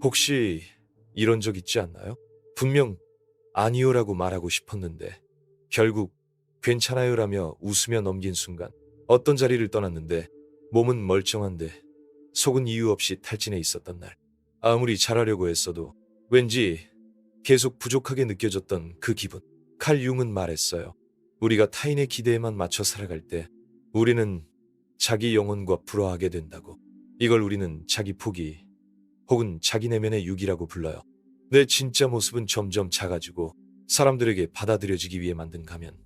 혹시 이런 적 있지 않나요? 분명 아니요라고 말하고 싶었는데 결국 괜찮아요라며 웃으며 넘긴 순간 어떤 자리를 떠났는데 몸은 멀쩡한데 속은 이유 없이 탈진해 있었던 날. 아무리 잘하려고 했어도 왠지 계속 부족하게 느껴졌던 그 기분. 칼 융은 말했어요. 우리가 타인의 기대에만 맞춰 살아갈 때 우리는 자기 영혼과 불화하게 된다고. 이걸 우리는 자기 포기 혹은 자기 내면의 유기라고 불러요. 내 진짜 모습은 점점 작아지고 사람들에게 받아들여지기 위해 만든 가면,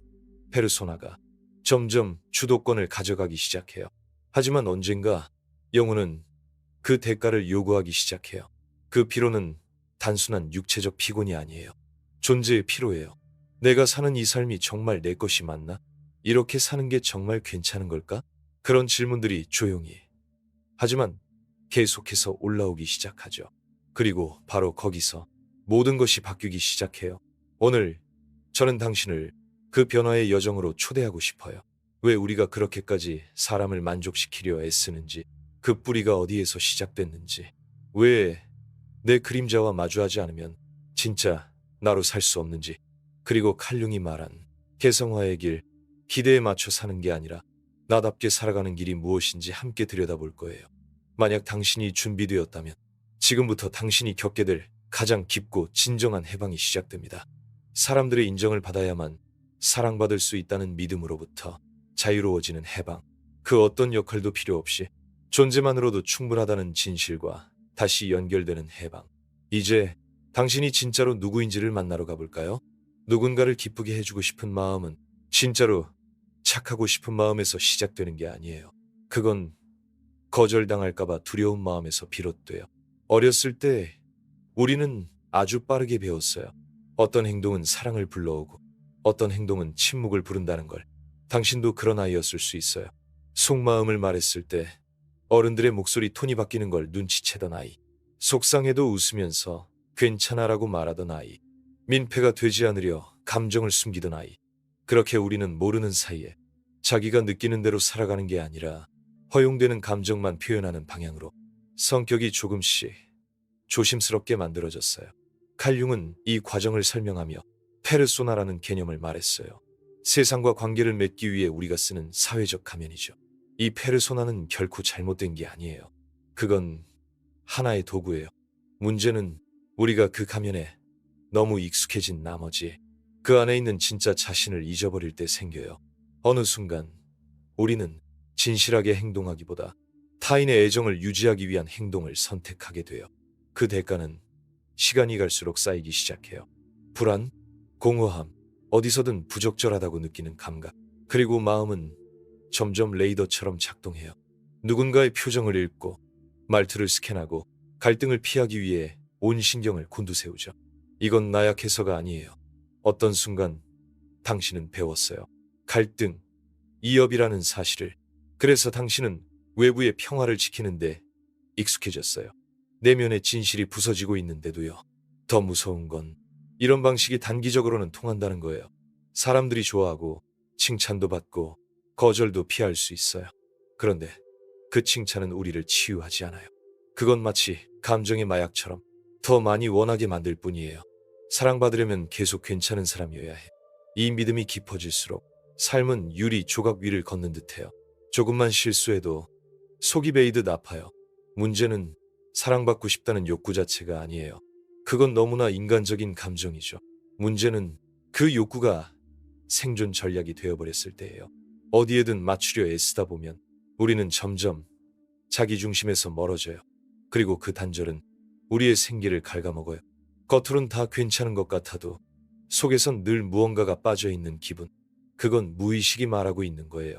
페르소나가 점점 주도권을 가져가기 시작해요. 하지만 언젠가 영혼은 그 대가를 요구하기 시작해요. 그 피로는 단순한 육체적 피곤이 아니에요. 존재의 피로예요. 내가 사는 이 삶이 정말 내 것이 맞나? 이렇게 사는 게 정말 괜찮은 걸까? 그런 질문들이 조용히, 하지만 계속해서 올라오기 시작하죠. 그리고 바로 거기서 모든 것이 바뀌기 시작해요. 오늘 저는 당신을 그 변화의 여정으로 초대하고 싶어요. 왜 우리가 그렇게까지 사람을 만족시키려 애쓰는지, 그 뿌리가 어디에서 시작됐는지, 왜 내 그림자와 마주하지 않으면 진짜 나로 살 수 없는지, 그리고 칼융이 말한 개성화의 길, 기대에 맞춰 사는 게 아니라 나답게 살아가는 길이 무엇인지 함께 들여다볼 거예요. 만약 당신이 준비되었다면 지금부터 당신이 겪게 될 가장 깊고 진정한 해방이 시작됩니다. 사람들의 인정을 받아야만 사랑받을 수 있다는 믿음으로부터 자유로워지는 해방. 그 어떤 역할도 필요 없이 존재만으로도 충분하다는 진실과 다시 연결되는 해방. 이제 당신이 진짜로 누구인지를 만나러 가볼까요? 누군가를 기쁘게 해주고 싶은 마음은 진짜로 착하고 싶은 마음에서 시작되는 게 아니에요. 그건 거절당할까봐 두려운 마음에서 비롯돼요. 어렸을 때 우리는 아주 빠르게 배웠어요. 어떤 행동은 사랑을 불러오고 어떤 행동은 침묵을 부른다는 걸. 당신도 그런 아이였을 수 있어요. 속마음을 말했을 때 어른들의 목소리 톤이 바뀌는 걸 눈치채던 아이. 속상해도 웃으면서 괜찮아라고 말하던 아이. 민폐가 되지 않으려 감정을 숨기던 아이. 그렇게 우리는 모르는 사이에 자기가 느끼는 대로 살아가는 게 아니라 허용되는 감정만 표현하는 방향으로 성격이 조금씩 조심스럽게 만들어졌어요. 칼융은 이 과정을 설명하며 페르소나라는 개념을 말했어요. 세상과 관계를 맺기 위해 우리가 쓰는 사회적 가면이죠. 이 페르소나는 결코 잘못된 게 아니에요. 그건 하나의 도구예요. 문제는 우리가 그 가면에 너무 익숙해진 나머지 그 안에 있는 진짜 자신을 잊어버릴 때 생겨요. 어느 순간 우리는 진실하게 행동하기보다 타인의 애정을 유지하기 위한 행동을 선택하게 돼요. 그 대가는 시간이 갈수록 쌓이기 시작해요. 불안, 공허함, 어디서든 부적절하다고 느끼는 감각, 그리고 마음은 점점 레이더처럼 작동해요. 누군가의 표정을 읽고 말투를 스캔하고 갈등을 피하기 위해 온 신경을 곤두세우죠. 이건 나약해서가 아니에요. 어떤 순간 당신은 배웠어요. 갈등, 이협이라는 사실을. 그래서 당신은 외부의 평화를 지키는데 익숙해졌어요. 내면의 진실이 부서지고 있는데도요. 더 무서운 건 이런 방식이 단기적으로는 통한다는 거예요. 사람들이 좋아하고 칭찬도 받고 거절도 피할 수 있어요. 그런데 그 칭찬은 우리를 치유하지 않아요. 그건 마치 감정의 마약처럼 더 많이 원하게 만들 뿐이에요. 사랑받으려면 계속 괜찮은 사람이어야 해. 이 믿음이 깊어질수록 삶은 유리 조각 위를 걷는 듯해요. 조금만 실수해도 속이 베이듯 아파요. 문제는 사랑받고 싶다는 욕구 자체가 아니에요. 그건 너무나 인간적인 감정이죠. 문제는 그 욕구가 생존 전략이 되어버렸을 때예요. 어디에든 맞추려 애쓰다 보면 우리는 점점 자기 중심에서 멀어져요. 그리고 그 단절은 우리의 생기를 갉아먹어요. 겉으론 다 괜찮은 것 같아도 속에선 늘 무언가가 빠져있는 기분. 그건 무의식이 말하고 있는 거예요.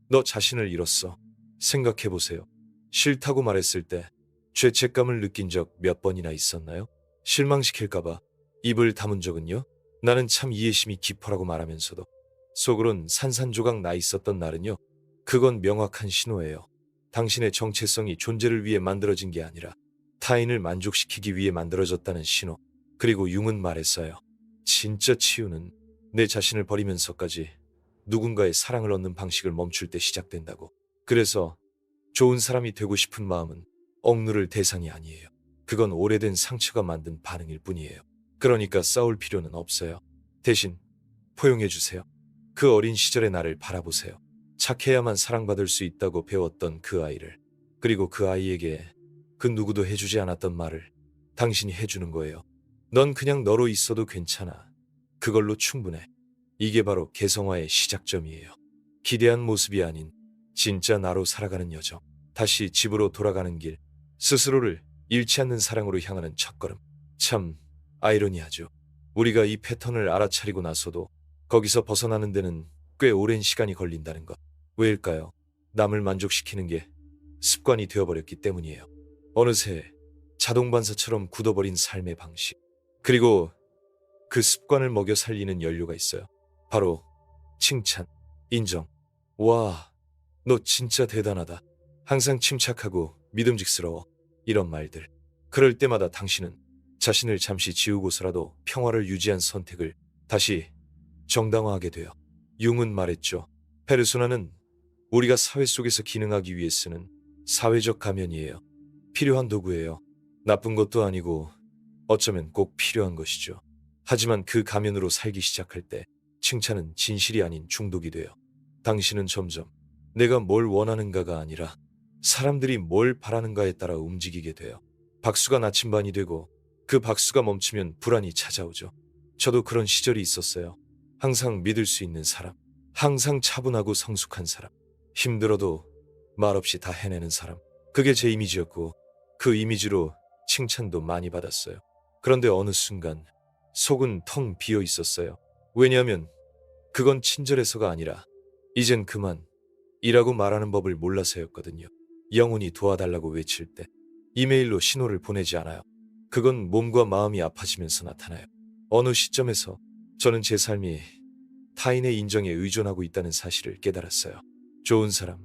너 자신을 잃었어. 생각해보세요. 싫다고 말했을 때 죄책감을 느낀 적 몇 번이나 있었나요? 실망시킬까봐 입을 다문 적은요? 나는 참 이해심이 깊어라고 말하면서도 속으론 산산조각 나 있었던 날은요? 그건 명확한 신호예요. 당신의 정체성이 존재를 위해 만들어진 게 아니라 타인을 만족시키기 위해 만들어졌다는 신호. 그리고 융은 말했어요. 진짜 치유는 내 자신을 버리면서까지 누군가의 사랑을 얻는 방식을 멈출 때 시작된다고. 그래서 좋은 사람이 되고 싶은 마음은 억누를 대상이 아니에요. 그건 오래된 상처가 만든 반응일 뿐이에요. 그러니까 싸울 필요는 없어요. 대신 포용해주세요. 그 어린 시절의 나를 바라보세요. 착해야만 사랑받을 수 있다고 배웠던 그 아이를. 그리고 그 아이에게 그 누구도 해주지 않았던 말을 당신이 해주는 거예요. 넌 그냥 너로 있어도 괜찮아. 그걸로 충분해. 이게 바로 개성화의 시작점이에요. 기대한 모습이 아닌 진짜 나로 살아가는 여정. 다시 집으로 돌아가는 길. 스스로를 잃지 않는 사랑으로 향하는 첫걸음. 참 아이러니하죠. 우리가 이 패턴을 알아차리고 나서도 거기서 벗어나는 데는 꽤 오랜 시간이 걸린다는 것. 왜일까요? 남을 만족시키는 게 습관이 되어버렸기 때문이에요. 어느새 자동 반사처럼 굳어버린 삶의 방식. 그리고 그 습관을 먹여 살리는 연료가 있어요. 바로 칭찬, 인정. 와, 너 진짜 대단하다. 항상 침착하고 믿음직스러워. 이런 말들. 그럴 때마다 당신은 자신을 잠시 지우고서라도 평화를 유지한 선택을 다시 정당화하게 돼요. 융은 말했죠. 페르소나는 우리가 사회 속에서 기능하기 위해 쓰는 사회적 가면이에요. 필요한 도구예요. 나쁜 것도 아니고 어쩌면 꼭 필요한 것이죠. 하지만 그 가면으로 살기 시작할 때 칭찬은 진실이 아닌 중독이 돼요. 당신은 점점 내가 뭘 원하는가가 아니라 사람들이 뭘 바라는가에 따라 움직이게 돼요. 박수가 나침반이 되고 그 박수가 멈추면 불안이 찾아오죠. 저도 그런 시절이 있었어요. 항상 믿을 수 있는 사람, 항상 차분하고 성숙한 사람, 힘들어도 말없이 다 해내는 사람. 그게 제 이미지였고 그 이미지로 칭찬도 많이 받았어요. 그런데 어느 순간 속은 텅 비어 있었어요. 왜냐하면 그건 친절해서가 아니라 이젠 그만 이라고 말하는 법을 몰라서였거든요. 영혼이 도와달라고 외칠 때 이메일로 신호를 보내지 않아요. 그건 몸과 마음이 아파지면서 나타나요. 어느 시점에서 저는 제 삶이 타인의 인정에 의존하고 있다는 사실을 깨달았어요. 좋은 사람,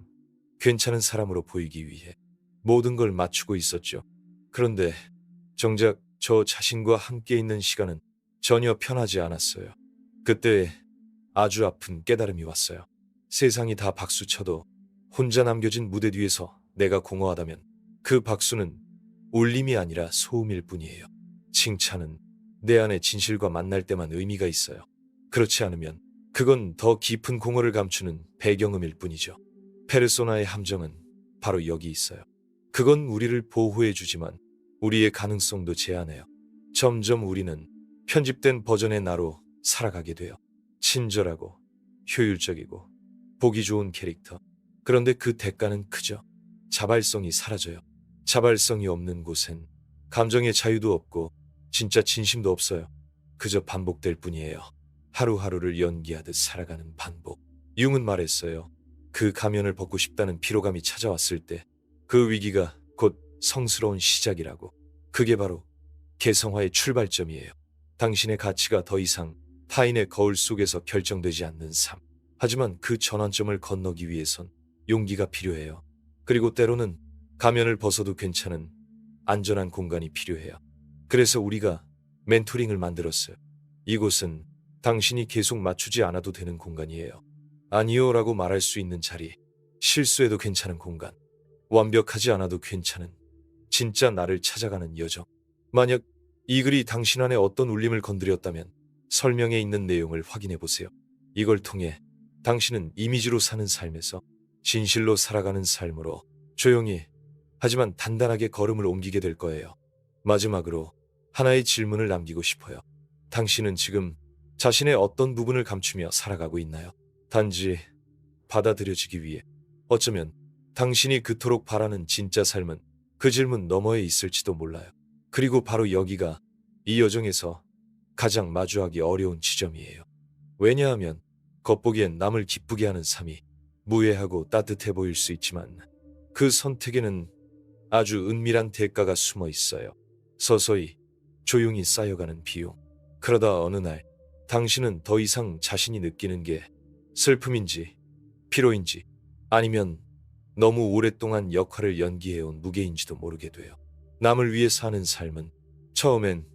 괜찮은 사람으로 보이기 위해 모든 걸 맞추고 있었죠. 그런데 정작 저 자신과 함께 있는 시간은 전혀 편하지 않았어요. 그때 아주 아픈 깨달음이 왔어요. 세상이 다 박수쳐도 혼자 남겨진 무대 뒤에서 내가 공허하다면 그 박수는 울림이 아니라 소음일 뿐이에요. 칭찬은 내 안의 진실과 만날 때만 의미가 있어요. 그렇지 않으면 그건 더 깊은 공허를 감추는 배경음일 뿐이죠. 페르소나의 함정은 바로 여기 있어요. 그건 우리를 보호해주지만 우리의 가능성도 제한해요. 점점 우리는 편집된 버전의 나로 살아가게 돼요. 친절하고 효율적이고 보기 좋은 캐릭터. 그런데 그 대가는 크죠. 자발성이 사라져요. 자발성이 없는 곳엔 감정의 자유도 없고 진짜 진심도 없어요. 그저 반복될 뿐이에요. 하루하루를 연기하듯 살아가는 반복. 융은 말했어요. 그 가면을 벗고 싶다는 피로감이 찾아왔을 때 그 위기가 곧 성스러운 시작이라고. 그게 바로 개성화의 출발점이에요. 당신의 가치가 더 이상 타인의 거울 속에서 결정되지 않는 삶. 하지만 그 전환점을 건너기 위해선 용기가 필요해요. 그리고 때로는 가면을 벗어도 괜찮은 안전한 공간이 필요해요. 그래서 우리가 멘토링을 만들었어요. 이곳은 당신이 계속 맞추지 않아도 되는 공간이에요. 아니요라고 말할 수 있는 자리, 실수해도 괜찮은 공간, 완벽하지 않아도 괜찮은 진짜 나를 찾아가는 여정. 만약 이 글이 당신 안에 어떤 울림을 건드렸다면 설명에 있는 내용을 확인해 보세요. 이걸 통해 당신은 이미지로 사는 삶에서 진실로 살아가는 삶으로 조용히 하지만 단단하게 걸음을 옮기게 될 거예요. 마지막으로 하나의 질문을 남기고 싶어요. 당신은 지금 자신의 어떤 부분을 감추며 살아가고 있나요? 단지 받아들여지기 위해. 어쩌면 당신이 그토록 바라는 진짜 삶은 그 질문 너머에 있을지도 몰라요. 그리고 바로 여기가 이 여정에서 가장 마주하기 어려운 지점이에요. 왜냐하면 겉보기엔 남을 기쁘게 하는 삶이 무해하고 따뜻해 보일 수 있지만 그 선택에는 아주 은밀한 대가가 숨어 있어요. 서서히 조용히 쌓여가는 비용. 그러다 어느 날 당신은 더 이상 자신이 느끼는 게 슬픔인지 피로인지 아니면 너무 오랫동안 역할을 연기해온 무게인지도 모르게 돼요. 남을 위해 사는 삶은 처음엔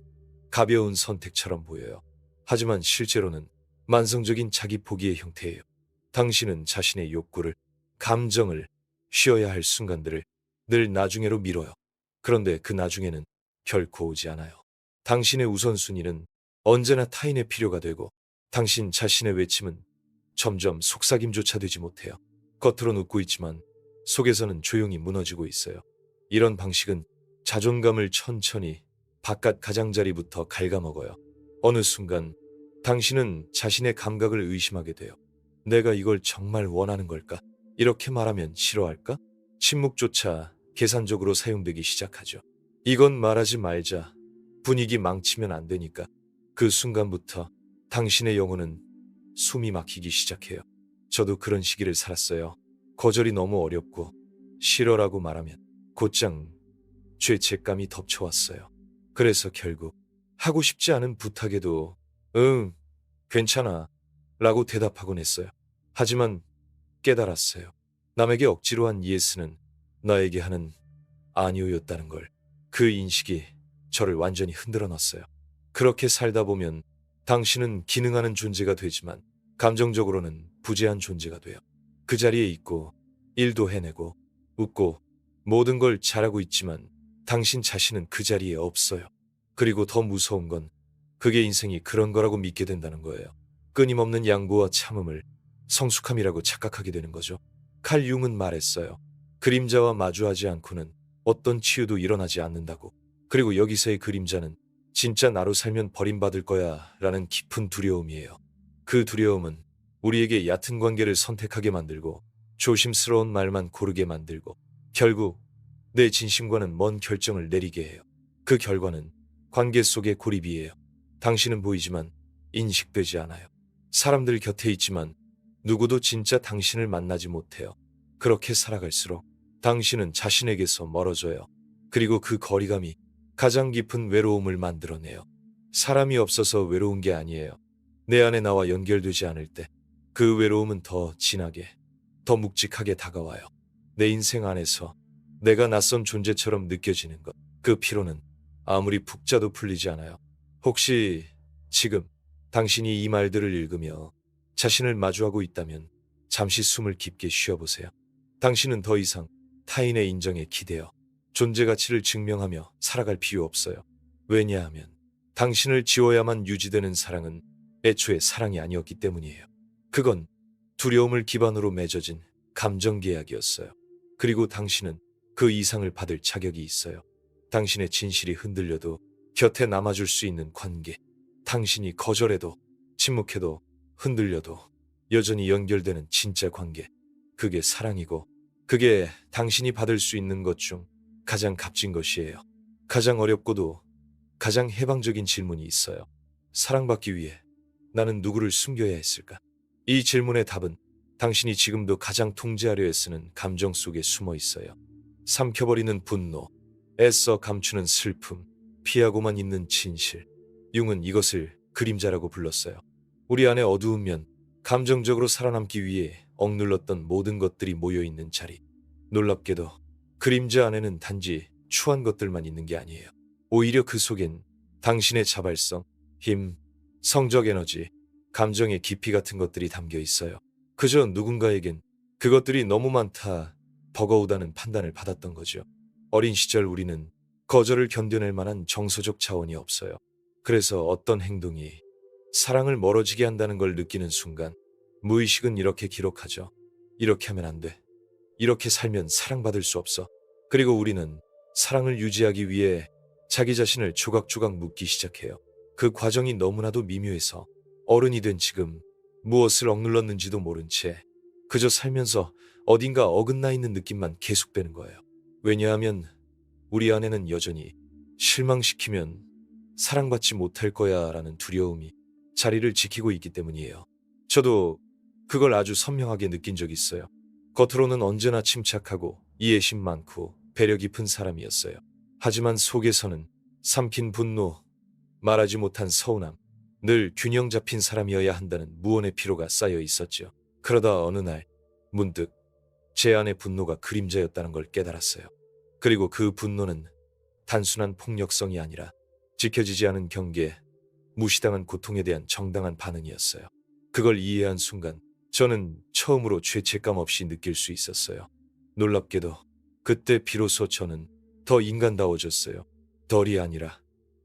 가벼운 선택처럼 보여요. 하지만 실제로는 만성적인 자기 포기의 형태예요. 당신은 자신의 욕구를, 감정을, 쉬어야 할 순간들을 늘 나중에로 미뤄요. 그런데 그 나중에는 결코 오지 않아요. 당신의 우선순위는 언제나 타인의 필요가 되고 당신 자신의 외침은 점점 속삭임조차 되지 못해요. 겉으론 웃고 있지만 속에서는 조용히 무너지고 있어요. 이런 방식은 자존감을 천천히 바깥 가장자리부터 갉아먹어요. 어느 순간 당신은 자신의 감각을 의심하게 돼요. 내가 이걸 정말 원하는 걸까? 이렇게 말하면 싫어할까? 침묵조차 계산적으로 사용되기 시작하죠. 이건 말하지 말자. 분위기 망치면 안 되니까. 그 순간부터 당신의 영혼은 숨이 막히기 시작해요. 저도 그런 시기를 살았어요. 거절이 너무 어렵고 싫어라고 말하면 곧장 죄책감이 덮쳐왔어요. 그래서 결국 하고 싶지 않은 부탁에도 응, 괜찮아 라고 대답하곤 했어요. 하지만 깨달았어요. 남에게 억지로 한 예스는 나에게 하는 아니오였다는 걸. 그 인식이 저를 완전히 흔들어 놨어요. 그렇게 살다 보면 당신은 기능하는 존재가 되지만 감정적으로는 부재한 존재가 돼요. 그 자리에 있고 일도 해내고 웃고 모든 걸 잘하고 있지만 당신 자신은 그 자리에 없어요. 그리고 더 무서운 건 그게 인생이 그런 거라고 믿게 된다는 거예요. 끊임없는 양보와 참음을 성숙함이라고 착각하게 되는 거죠. 칼 융은 말했어요. 그림자와 마주하지 않고는 어떤 치유도 일어나지 않는다고. 그리고 여기서의 그림자는 진짜 나로 살면 버림받을 거야 라는 깊은 두려움이에요. 그 두려움은 우리에게 얕은 관계를 선택하게 만들고 조심스러운 말만 고르게 만들고 결국 내 진심과는 먼 결정을 내리게 해요. 그 결과는 관계 속의 고립이에요. 당신은 보이지만 인식되지 않아요. 사람들 곁에 있지만 누구도 진짜 당신을 만나지 못해요. 그렇게 살아갈수록 당신은 자신에게서 멀어져요. 그리고 그 거리감이 가장 깊은 외로움을 만들어내요. 사람이 없어서 외로운 게 아니에요. 내 안에 나와 연결되지 않을 때 그 외로움은 더 진하게, 더 묵직하게 다가와요. 내 인생 안에서 내가 낯선 존재처럼 느껴지는 것. 그 피로는 아무리 푹 자도 풀리지 않아요. 혹시 지금 당신이 이 말들을 읽으며 자신을 마주하고 있다면 잠시 숨을 깊게 쉬어보세요. 당신은 더 이상 타인의 인정에 기대어 존재 가치를 증명하며 살아갈 필요 없어요. 왜냐하면 당신을 지워야만 유지되는 사랑은 애초에 사랑이 아니었기 때문이에요. 그건 두려움을 기반으로 맺어진 감정 계약이었어요. 그리고 당신은 그 이상을 받을 자격이 있어요. 당신의 진실이 흔들려도 곁에 남아줄 수 있는 관계. 당신이 거절해도 침묵해도 흔들려도 여전히 연결되는 진짜 관계. 그게 사랑이고 그게 당신이 받을 수 있는 것 중 가장 값진 것이에요. 가장 어렵고도 가장 해방적인 질문이 있어요. 사랑받기 위해 나는 누구를 숨겨야 했을까? 이 질문의 답은 당신이 지금도 가장 통제하려 애쓰는 감정 속에 숨어 있어요. 삼켜버리는 분노, 애써 감추는 슬픔, 피하고만 있는 진실. 융은 이것을 그림자라고 불렀어요. 우리 안에 어두운 면, 감정적으로 살아남기 위해 억눌렀던 모든 것들이 모여있는 자리. 놀랍게도 그림자 안에는 단지 추한 것들만 있는 게 아니에요. 오히려 그 속엔 당신의 자발성, 힘, 성적 에너지, 감정의 깊이 같은 것들이 담겨 있어요. 그저 누군가에겐 그것들이 너무 많다, 버거우다는 판단을 받았던 거죠. 어린 시절 우리는 거절을 견뎌낼 만한 정서적 자원이 없어요. 그래서 어떤 행동이 사랑을 멀어지게 한다는 걸 느끼는 순간 무의식은 이렇게 기록하죠. 이렇게 하면 안 돼. 이렇게 살면 사랑받을 수 없어. 그리고 우리는 사랑을 유지하기 위해 자기 자신을 조각조각 묻기 시작해요. 그 과정이 너무나도 미묘해서 어른이 된 지금 무엇을 억눌렀는지도 모른 채 그저 살면서 어딘가 어긋나 있는 느낌만 계속되는 거예요. 왜냐하면 우리 안에는 여전히 실망시키면 사랑받지 못할 거야 라는 두려움이 자리를 지키고 있기 때문이에요. 저도 그걸 아주 선명하게 느낀 적이 있어요. 겉으로는 언제나 침착하고 이해심 많고 배려 깊은 사람이었어요. 하지만 속에서는 삼킨 분노, 말하지 못한 서운함, 늘 균형 잡힌 사람이어야 한다는 무언의 피로가 쌓여 있었죠. 그러다 어느 날 문득 제 안의 분노가 그림자였다는 걸 깨달았어요. 그리고 그 분노는 단순한 폭력성이 아니라 지켜지지 않은 경계, 무시당한 고통에 대한 정당한 반응이었어요. 그걸 이해한 순간 저는 처음으로 죄책감 없이 느낄 수 있었어요. 놀랍게도 그때 비로소 저는 더 인간다워졌어요. 덜이 아니라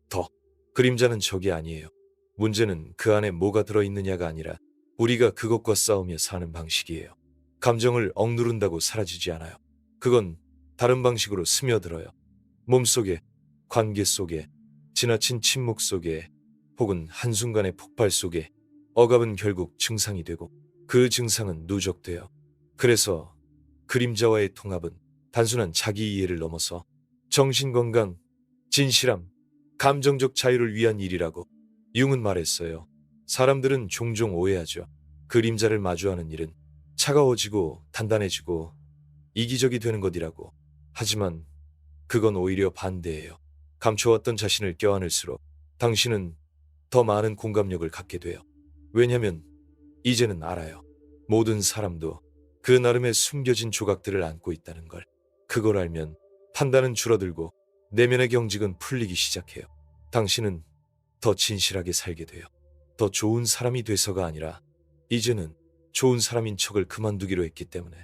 더. 그림자는 적이 아니에요. 문제는 그 안에 뭐가 들어있느냐가 아니라 우리가 그것과 싸우며 사는 방식이에요. 감정을 억누른다고 사라지지 않아요. 그건 다른 방식으로 스며들어요. 몸속에, 관계 속에, 지나친 침묵 속에, 혹은 한순간의 폭발 속에 억압은 결국 증상이 되고 그 증상은 누적돼요. 그래서 그림자와의 통합은 단순한 자기 이해를 넘어서 정신건강, 진실함, 감정적 자유를 위한 일이라고 융은 말했어요. 사람들은 종종 오해하죠. 그림자를 마주하는 일은 차가워지고 단단해지고 이기적이 되는 것이라고. 하지만 그건 오히려 반대예요. 감춰왔던 자신을 껴안을수록 당신은 더 많은 공감력을 갖게 돼요. 왜냐면 이제는 알아요. 모든 사람도 그 나름의 숨겨진 조각들을 안고 있다는 걸. 그걸 알면 판단은 줄어들고 내면의 경직은 풀리기 시작해요. 당신은 더 진실하게 살게 돼요. 더 좋은 사람이 돼서가 아니라 이제는 좋은 사람인 척을 그만두기로 했기 때문에.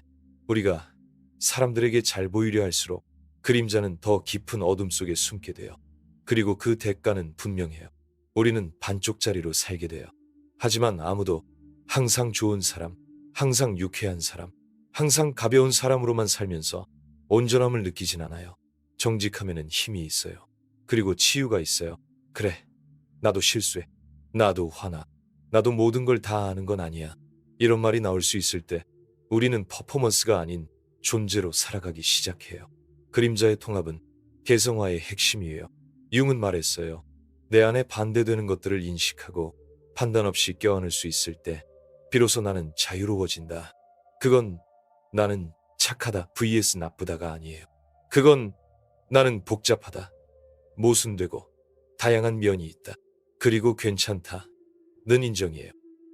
우리가 사람들에게 잘 보이려 할수록 그림자는 더 깊은 어둠 속에 숨게 돼요. 그리고 그 대가는 분명해요. 우리는 반쪽짜리로 살게 돼요. 하지만 아무도 항상 좋은 사람, 항상 유쾌한 사람, 항상 가벼운 사람으로만 살면서 온전함을 느끼진 않아요. 정직하면은 힘이 있어요. 그리고 치유가 있어요. 그래, 나도 실수해. 나도 화나. 나도 모든 걸 다 아는 건 아니야. 이런 말이 나올 수 있을 때 우리는 퍼포먼스가 아닌 존재로 살아가기 시작해요. 그림자의 통합은 개성화의 핵심이에요. 융은 말했어요. 내 안에 반대되는 것들을 인식하고 판단 없이 껴안을 수 있을 때 비로소 나는 자유로워진다. 그건 나는 착하다 vs 나쁘다가 아니에요. 그건 나는 복잡하다, 모순되고 다양한 면이 있다. 그리고 괜찮다는 인정이에요.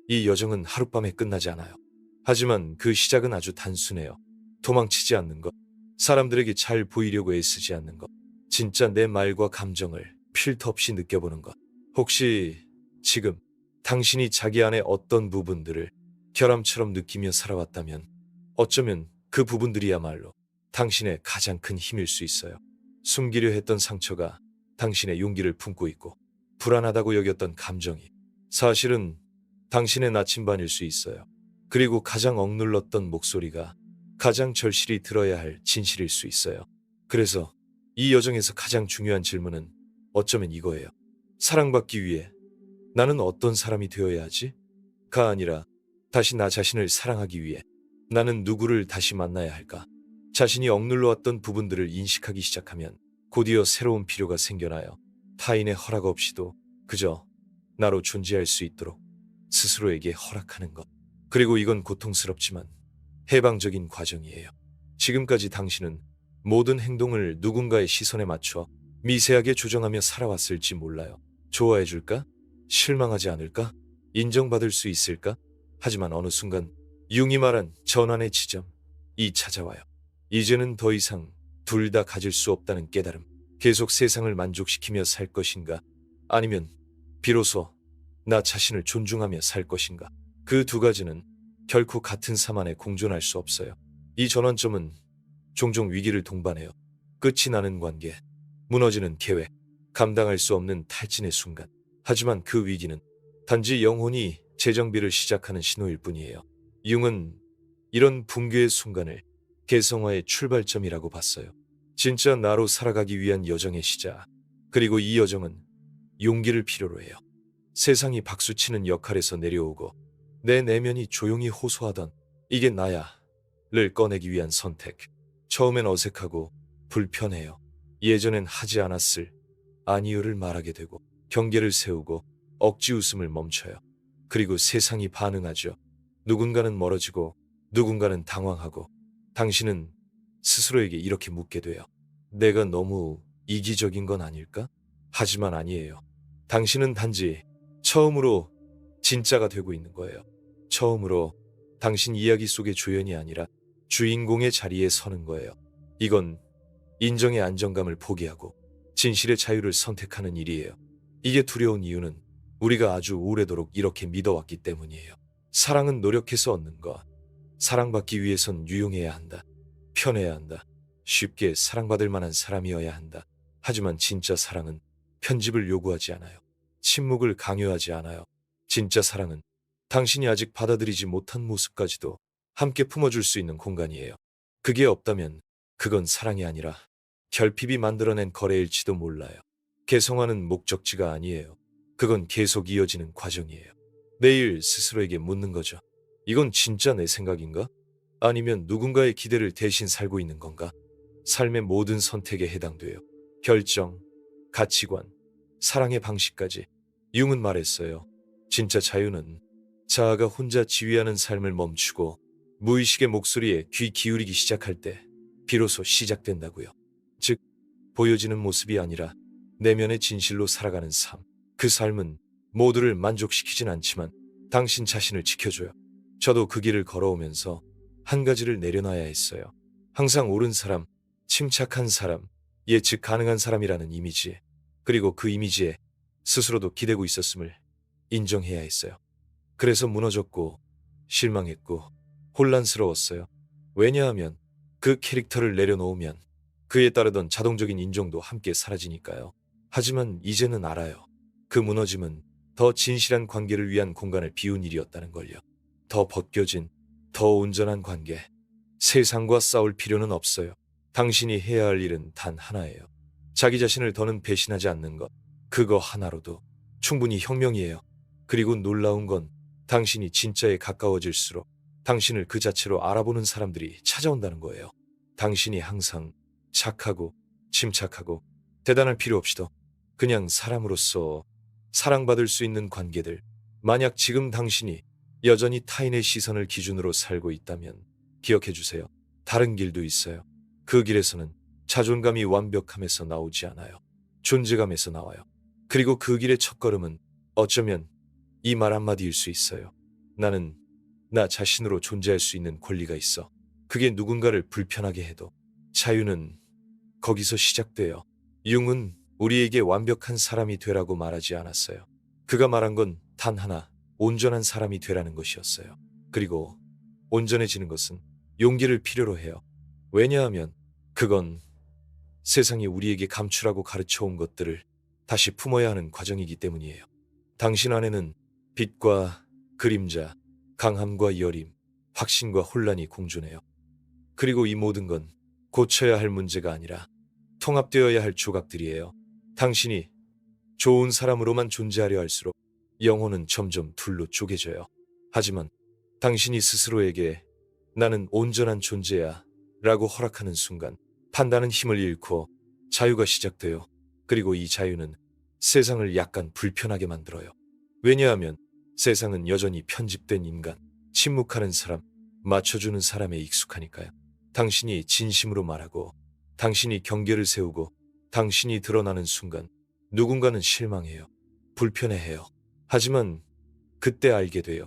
이 여정은 하룻밤에 끝나지 않아요. 하지만 그 시작은 아주 단순해요. 도망치지 않는 것, 사람들에게 잘 보이려고 애쓰지 않는 것, 진짜 내 말과 감정을 필터 없이 느껴보는 것. 혹시 지금 당신이 자기 안에 어떤 부분들을 결함처럼 느끼며 살아왔다면 어쩌면 그 부분들이야말로 당신의 가장 큰 힘일 수 있어요. 숨기려 했던 상처가 당신의 용기를 품고 있고 불안하다고 여겼던 감정이 사실은 당신의 나침반일 수 있어요. 그리고 가장 억눌렀던 목소리가 가장 절실히 들어야 할 진실일 수 있어요. 그래서 이 여정에서 가장 중요한 질문은 어쩌면 이거예요. 사랑받기 위해 나는 어떤 사람이 되어야 하지? 가 아니라 다시 나 자신을 사랑하기 위해 나는 누구를 다시 만나야 할까? 자신이 억눌러왔던 부분들을 인식하기 시작하면 곧이어 새로운 필요가 생겨나요. 타인의 허락 없이도 그저 나로 존재할 수 있도록 스스로에게 허락하는 것. 그리고 이건 고통스럽지만 해방적인 과정이에요. 지금까지 당신은 모든 행동을 누군가의 시선에 맞춰 미세하게 조정하며 살아왔을지 몰라요. 좋아해줄까? 실망하지 않을까? 인정받을 수 있을까? 하지만 어느 순간 융이 말한 전환의 지점이 찾아와요. 이제는 더 이상 둘 다 가질 수 없다는 깨달음. 계속 세상을 만족시키며 살 것인가? 아니면 비로소 나 자신을 존중하며 살 것인가? 그 두 가지는 결코 같은 삶 안에 공존할 수 없어요. 이 전환점은 종종 위기를 동반해요. 끝이 나는 관계, 무너지는 계획, 감당할 수 없는 탈진의 순간. 하지만 그 위기는 단지 영혼이 재정비를 시작하는 신호일 뿐이에요. 융은 이런 붕괴의 순간을 개성화의 출발점이라고 봤어요. 진짜 나로 살아가기 위한 여정의 시작. 그리고 이 여정은 용기를 필요로 해요. 세상이 박수치는 역할에서 내려오고 내 내면이 조용히 호소하던 이게 나야를 꺼내기 위한 선택. 처음엔 어색하고 불편해요. 예전엔 하지 않았을 아니요를 말하게 되고 경계를 세우고 억지 웃음을 멈춰요. 그리고 세상이 반응하죠. 누군가는 멀어지고 누군가는 당황하고 당신은 스스로에게 이렇게 묻게 돼요. 내가 너무 이기적인 건 아닐까? 하지만 아니에요. 당신은 단지 처음으로 진짜가 되고 있는 거예요. 처음으로 당신 이야기 속의 조연이 아니라 주인공의 자리에 서는 거예요. 이건 인정의 안정감을 포기하고 진실의 자유를 선택하는 일이에요. 이게 두려운 이유는 우리가 아주 오래도록 이렇게 믿어왔기 때문이에요. 사랑은 노력해서 얻는 것. 사랑받기 위해선 유용해야 한다. 편해야 한다. 쉽게 사랑받을 만한 사람이어야 한다. 하지만 진짜 사랑은 편집을 요구하지 않아요. 침묵을 강요하지 않아요. 진짜 사랑은 당신이 아직 받아들이지 못한 모습까지도 함께 품어줄 수 있는 공간이에요. 그게 없다면 그건 사랑이 아니라 결핍이 만들어낸 거래일지도 몰라요. 개성화는 목적지가 아니에요. 그건 계속 이어지는 과정이에요. 매일 스스로에게 묻는 거죠. 이건 진짜 내 생각인가? 아니면 누군가의 기대를 대신 살고 있는 건가? 삶의 모든 선택에 해당돼요. 결정, 가치관, 사랑의 방식까지. 융은 말했어요. 진짜 자유는 자아가 혼자 지휘하는 삶을 멈추고 무의식의 목소리에 귀 기울이기 시작할 때 비로소 시작된다고요. 즉, 보여지는 모습이 아니라 내면의 진실로 살아가는 삶. 그 삶은 모두를 만족시키진 않지만 당신 자신을 지켜줘요. 저도 그 길을 걸어오면서 한 가지를 내려놔야 했어요. 항상 옳은 사람, 침착한 사람, 예측 가능한 사람이라는 이미지, 그리고 그 이미지에 스스로도 기대고 있었음을 인정해야 했어요. 그래서 무너졌고 실망했고 혼란스러웠어요. 왜냐하면 그 캐릭터를 내려놓으면 그에 따르던 자동적인 인정도 함께 사라지니까요. 하지만 이제는 알아요. 그 무너짐은 더 진실한 관계를 위한 공간을 비운 일이었다는 걸요. 더 벗겨진, 더 온전한 관계. 세상과 싸울 필요는 없어요. 당신이 해야 할 일은 단 하나예요. 자기 자신을 더는 배신하지 않는 것. 그거 하나로도 충분히 혁명이에요. 그리고 놀라운 건 당신이 진짜에 가까워질수록 당신을 그 자체로 알아보는 사람들이 찾아온다는 거예요. 당신이 항상 착하고 침착하고 대단할 필요 없이도 그냥 사람으로서 사랑받을 수 있는 관계들. 만약 지금 당신이 여전히 타인의 시선을 기준으로 살고 있다면 기억해 주세요. 다른 길도 있어요. 그 길에서는 자존감이 완벽함에서 나오지 않아요. 존재감에서 나와요. 그리고 그 길의 첫걸음은 어쩌면 이 말 한마디일 수 있어요. 나는 나 자신으로 존재할 수 있는 권리가 있어. 그게 누군가를 불편하게 해도. 자유는 거기서 시작돼요. 융은 우리에게 완벽한 사람이 되라고 말하지 않았어요. 그가 말한 건 단 하나, 온전한 사람이 되라는 것이었어요. 그리고 온전해지는 것은 용기를 필요로 해요. 왜냐하면 그건 세상이 우리에게 감추라고 가르쳐온 것들을 다시 품어야 하는 과정이기 때문이에요. 당신 안에는 빛과 그림자, 강함과 여림, 확신과 혼란이 공존해요. 그리고 이 모든 건 고쳐야 할 문제가 아니라 통합되어야 할 조각들이에요. 당신이 좋은 사람으로만 존재하려 할수록 영혼은 점점 둘로 쪼개져요. 하지만 당신이 스스로에게 나는 온전한 존재야 라고 허락하는 순간 판단은 힘을 잃고 자유가 시작돼요. 그리고 이 자유는 세상을 약간 불편하게 만들어요. 왜냐하면 세상은 여전히 편집된 인간, 침묵하는 사람, 맞춰주는 사람에 익숙하니까요. 당신이 진심으로 말하고 당신이 경계를 세우고 당신이 드러나는 순간 누군가는 실망해요. 불편해해요. 하지만 그때 알게 돼요.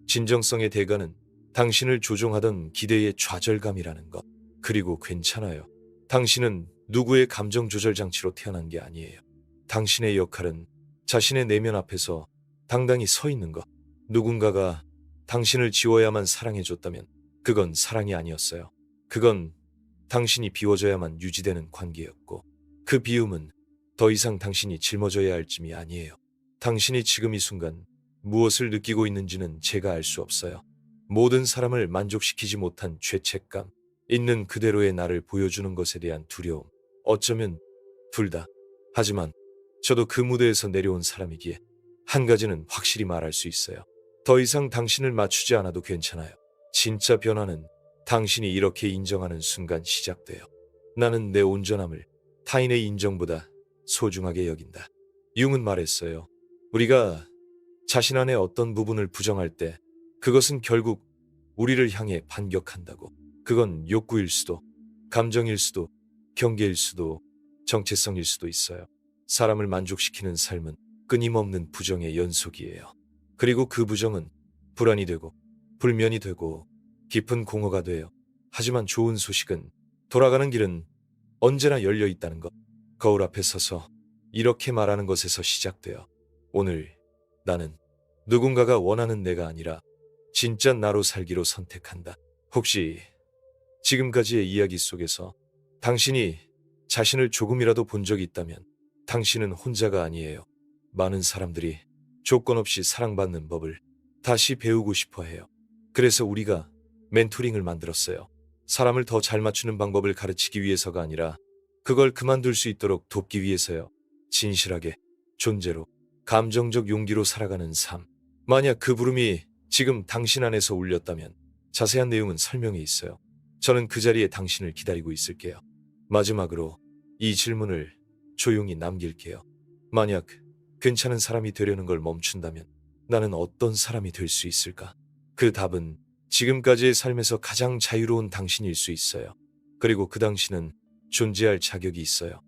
진정성의 대가는 당신을 조종하던 기대의 좌절감이라는 것. 그리고 괜찮아요. 당신은 누구의 감정 조절 장치로 태어난 게 아니에요. 당신의 역할은 자신의 내면 앞에서 당당히 서 있는 것. 누군가가 당신을 지워야만 사랑해줬다면 그건 사랑이 아니었어요. 그건 당신이 비워져야만 유지되는 관계였고 그 비움은 더 이상 당신이 짊어져야 할 짐이 아니에요. 당신이 지금 이 순간 무엇을 느끼고 있는지는 제가 알 수 없어요. 모든 사람을 만족시키지 못한 죄책감, 있는 그대로의 나를 보여주는 것에 대한 두려움, 어쩌면 둘 다. 하지만 저도 그 무대에서 내려온 사람이기에 한 가지는 확실히 말할 수 있어요. 더 이상 당신을 맞추지 않아도 괜찮아요. 진짜 변화는 당신이 이렇게 인정하는 순간 시작돼요. 나는 내 온전함을 타인의 인정보다 소중하게 여긴다. 융은 말했어요. 우리가 자신 안의 어떤 부분을 부정할 때 그것은 결국 우리를 향해 반격한다고. 그건 욕구일 수도, 감정일 수도, 경계일 수도, 정체성일 수도 있어요. 사람을 만족시키는 삶은 끊임없는 부정의 연속이에요. 그리고 그 부정은 불안이 되고 불면이 되고 깊은 공허가 돼요. 하지만 좋은 소식은 돌아가는 길은 언제나 열려 있다는 것. 거울 앞에 서서 이렇게 말하는 것에서 시작돼요. 오늘 나는 누군가가 원하는 내가 아니라 진짜 나로 살기로 선택한다. 혹시 지금까지의 이야기 속에서 당신이 자신을 조금이라도 본 적이 있다면 당신은 혼자가 아니에요. 많은 사람들이 조건 없이 사랑받는 법을 다시 배우고 싶어 해요. 그래서 우리가 멘토링을 만들었어요. 사람을 더 잘 맞추는 방법을 가르치기 위해서가 아니라 그걸 그만둘 수 있도록 돕기 위해서요. 진실하게, 존재로, 감정적 용기로 살아가는 삶. 만약 그 부름이 지금 당신 안에서 울렸다면 자세한 내용은 설명에 있어요. 저는 그 자리에 당신을 기다리고 있을게요. 마지막으로 이 질문을 조용히 남길게요. 만약 괜찮은 사람이 되려는 걸 멈춘다면 나는 어떤 사람이 될 수 있을까? 그 답은 지금까지의 삶에서 가장 자유로운 당신일 수 있어요. 그리고 그 당신은 존재할 자격이 있어요.